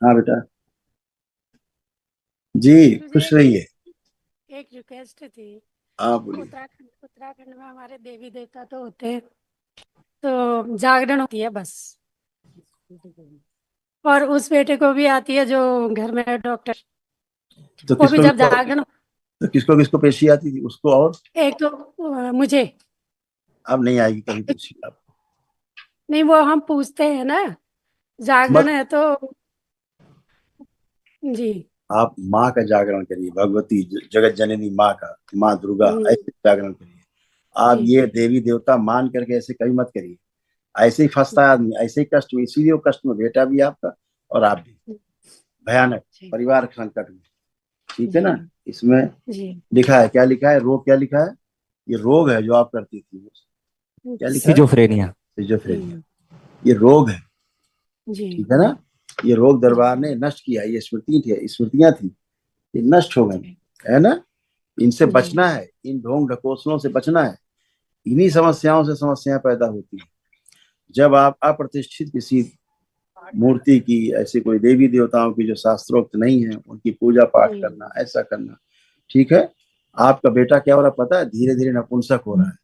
हाँ बेटा। जी। मुझे खुश रहिए। एक रिक्वेस्ट थी। आप बोलिए। उत्तराखंड उत्तराखंड में हमारे देवी देवता तो होते हैं, तो जागरण होती है बस। और उस बेटे को भी आती है जो घर में है, डॉक्टर। तो वो भी किसको जब किसको जागरण, तो किसको किसको पेशी आती थी उसको, और एक तो मुझे। अब नहीं आएगी कभी पेशी आप। नहीं, वो हम पूछते हैं ना, जागरण मत। है तो। जी। आप माँ का जागरण करिए, भगवती जगत जननी माँ का, माँ दुर्गा, हम्म, ऐसे जागरण करिए। आप जी ये देवी देवता मान करके ऐसे कभी मत करिए। ऐसे ही फंसता है आदमी, ऐसे ही कष्ट में, इसीलिए वो कष्ट में बेटा भी आपका और आप भी भयानक जी परिवार संकट में। ठीक है जी ना। इसमें जी लिखा है, क्या लिखा है, रोग क्या लिखा है। ये रोग है जो आप करती थी, क्या लिखा है। सिजोफ्रेनिया। सिजोफ्रेनिया। हम्म, ये रोग है। जी ठीक है ना। ये रोग जी दरबार ने नष्ट किया, ये स्मृति थी, स्मृतियां थी, ये नष्ट हो गई। जी है ना। इनसे जी बचना है, इन ढोंग ढकोसलों से बचना है। इन्हीं समस्याओं से समस्याएं पैदा होती है। जब आप अप्रतिष्ठित किसी मूर्ति की, ऐसी कोई देवी देवताओं की जो शास्त्रोक्त नहीं है, उनकी पूजा पाठ जी करना, ऐसा करना। ठीक है। आपका बेटा क्या हो रहा है पता है, धीरे धीरे नपुंसक हो रहा है,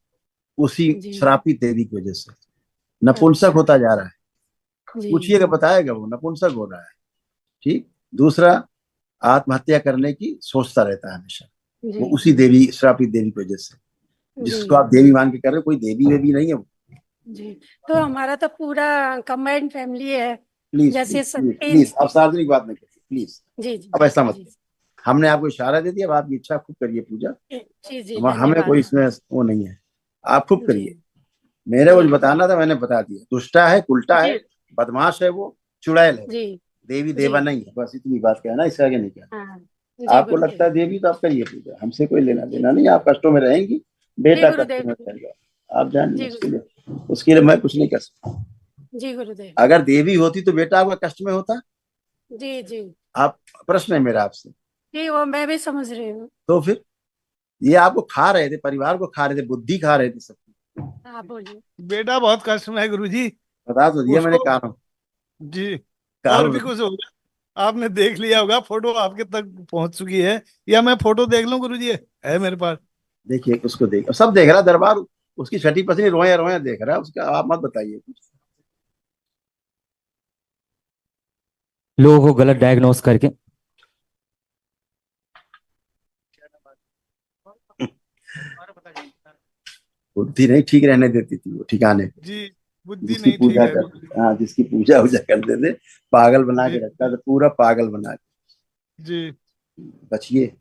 उसी जी। श्रापित देवी की वजह से नपुंसक अच्छा। होता जा रहा है। जी पूछिएगा बताएगा, वो नपुंसक हो रहा है। ठीक। दूसरा, आत्महत्या करने की सोचता रहता है हमेशा, जी वो उसी देवी, श्रापित देवी की वजह से। जी जिसको आप देवी मान के कर रहे हो, कोई देवी वेवी नहीं है वो। जी। तो हमारा तो पूरा कंबाइंड फैमिली है। प्लीज प्लीज जैसे प्लीज तीन। प्लीज, आप सार्वजनिक बात नहीं करिए प्लीज। जी जी अब ऐसा मत। जी हमने आपको इशारा दे दिया, अब आपकी इच्छा, खूब करिए पूजा। जी जी, हमें कोई धन्यवाद। इसमें वो नहीं है। आप खूब जी करिए। मेरे को जी जो बताना था मैंने बता दिया, दुष्टा है, उल्टा है, जी बदमाश है वो, चुड़ैल है। जी देवी जी। देवा नहीं है, बस इतनी बात कहना, इससे आगे नहीं कहना। हाँ। जी आपको लगता गुरुदेव। है देवी तो आप करिए पूजा, हमसे कोई लेना जी देना नहीं। आप कष्टों में रहेंगी, जी बेटा कष्टों गुरुदेव। में रहेगा, आप जानिए। जी उसके लिए मैं कुछ नहीं कर सकता। जी गुरुदेव। अगर देवी होती तो बेटा आपका कष्ट में होता। जी जी आप, प्रश्न है मेरा आपसे। जी, वो मैं भी समझ रही हूँ। तो फिर ये आपको खा रहे थे, परिवार को खा रहे थे, बुद्धि खा रहे थे सब। हाँ बोलिए। बेटा बहुत कष्ट में है गुरुजी। बता तो दिया मैंने, उसको कारण। जी। और कारण भी बता। कुछ होगा। आपने देख लिया होगा, फोटो आपके तक पहुंच चुकी है। या मैं फोटो देख लूं गुरुजी? है मेरे पास। देखिए उसको देख, सब देख रहा दरबार। उसकी छठी पत्नी रोया रोया देख रहा है उसका, आप मत बताइए कुछ। लोगों को गलत डायग्नोस करके। बुद्धि नहीं ठीक रहने देती थी वो ठिकाने पे। जी। बुद्धि जिसकी नहीं ठीक पूजा है कर, गुरुजी। हाँ, जिसकी पूजा वूजा करते थे, पागल बना जी के रखता था, पूरा पागल बना के। जी बचिए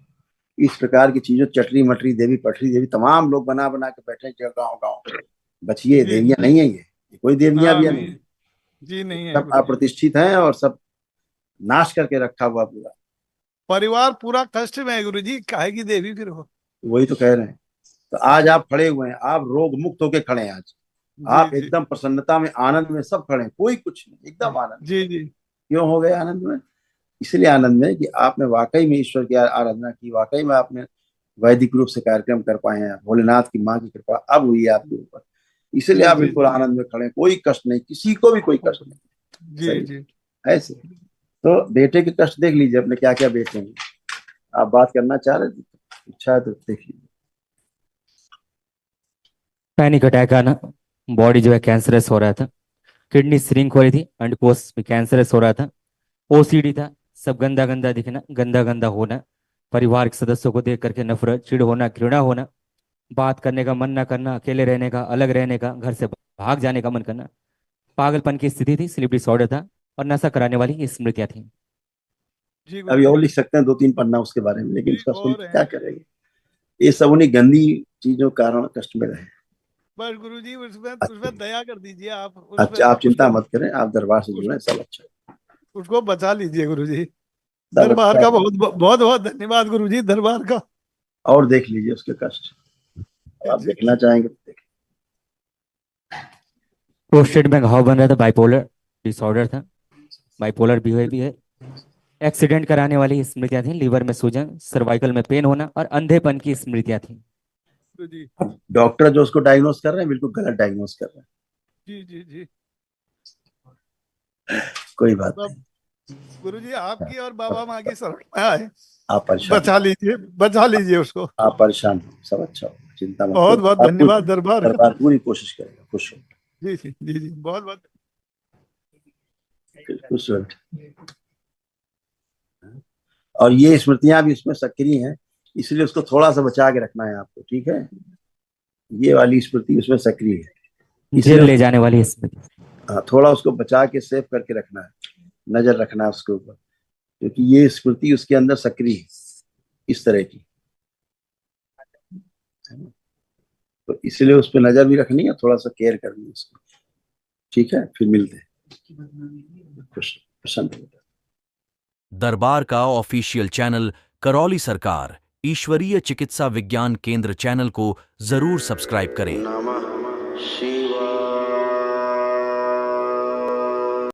इस प्रकार की चीजों, चटरी मटरी देवी, पटरी देवी, तमाम लोग बना बना के बैठे हैं गाँव गाँव। बचिए, जी। देवियां नहीं है ये कोई देवियां हाँ भी नहीं नहीं है। है। जी नहीं है सब गुरुजी। अप्रतिष्ठित हैं और सब नाश करके रखा हुआ पूरा। परिवार पूरा कष्ट में है गुरुजी, काहे की देवी फिर हो। वही तो कह रहे हैं। तो आज आप खड़े हुए हैं, आप रोग मुक्त होके खड़े हैं आज। जी आप जी एकदम प्रसन्नता में, आनंद में सब खड़े हैं, कोई कुछ नहीं, एकदम आनंद। जी जी क्यों हो गए आनंद में। इसलिए आनंद में कि आपने वाकई में ईश्वर की आराधना की, वाकई में आपने वैदिक रूप से कार्यक्रम कर पाए हैं, भोलेनाथ की माँ की कृपा अब हुई है आपके ऊपर। इसलिए जी आप जी बिल्कुल आनंद में खड़े हैं, कोई कष्ट नहीं, किसी को भी कोई कष्ट नहीं। जी सही। जी। ऐसे। तो बेटे के कष्ट देख लीजिए अपने, क्या क्या बेटे हैं। आप बात करना चाह रहे थे, इच्छा है तो देख लीजिए। पैनिक अटैक आना। बॉडी जो है कैंसरस हो रहा था। किडनी श्रिंक हो रही थी। अंडकोश भी कैंसरस हो रहा था। ओसीडी था। सब गंदा गंदा दिखना, गंदा गंदा होना। परिवार के सदस्यों को देख करके नफरत, चिढ़ होना, घृणा होना। बात करने का मन ना करना, अकेले रहने का, अलग रहने का, घर से भाग जाने का मन करना। पागलपन की स्थिति थी, स्लीप डिसऑर्डर था। और नशा कराने वाली स्मृतियां थी। जी अभी गुरुजी। और लिख सकते हैं दो तीन पन्ना उसके बारे में, लेकिन जी उसका सुन और के है। क्या करेंगे। ये सब उन्हीं गंदी चीजों के कारण कष्ट में रहे। बस गुरुजी उसमें अच्छे। उसमें दया कर दीजिए आप अच्छा, उसमें आप चिंता उसको। मत करें, आप दरबार से उस, जुड़े, सब अच्छा। उसको बचा लीजिए गुरुजी। सब दरबार अच्छा का है। बहुत बहुत बहुत धन्यवाद गुरुजी, दरबार का। और देख लीजिए उसके कष्ट। आप जी देखना चाहेंगे तो देख। प्रोस्टेट में घाव बन रहा था, बाइपोलर डिसऑर्डर था। बाइपोलर भी है। एक्सीडेंट कराने वाली स्मृतियां थी, लीवर में सूजन, सर्वाइकल में पेन होना और अंधेपन की स्मृतियां थी। गुरुजी। डॉक्टर जो उसको डायग्नोस कर रहे हैं, बिल्कुल गलत डायग्नोस कर रहे जी जी जी। हैं। कोई बात सब नहीं। गुरुजी आपकी और बाबा माँ की शरण में आए, आप परेशान बचा लीजिए उसको। आप परेशान हो, सब अच्छा हो, चिंता मत बहुत करो। बहुत आप धन्यवाद दरबार का। दरबार पूरी कोशिश करेगा, खुश हो, जी जी जी जी, बहुत बहुत खुश हो। और ये स्मृतियां भी उसमें सक्रिय हैं, इसलिए उसको थोड़ा सा बचा के रखना है आपको, ठीक है। ये वाली स्मृति उसमें सक्रिय है, जेल इसलिए ले जाने वाली स्मृति। हाँ, थोड़ा उसको बचा के सेव करके रखना है, नजर रखना है उसके ऊपर, क्योंकि ये स्मृति उसके अंदर सक्रिय है इस तरह की, है ना? तो इसलिए उस पर नजर भी रखनी है, थोड़ा सा केयर करनी है उसको, ठीक है। फिर मिलते हैं, खुश प्रसन्न। दरबार का ऑफिशियल चैनल करौली सरकार ईश्वरीय चिकित्सा विज्ञान केंद्र चैनल को जरूर सब्सक्राइब करें। नमः शिवाय।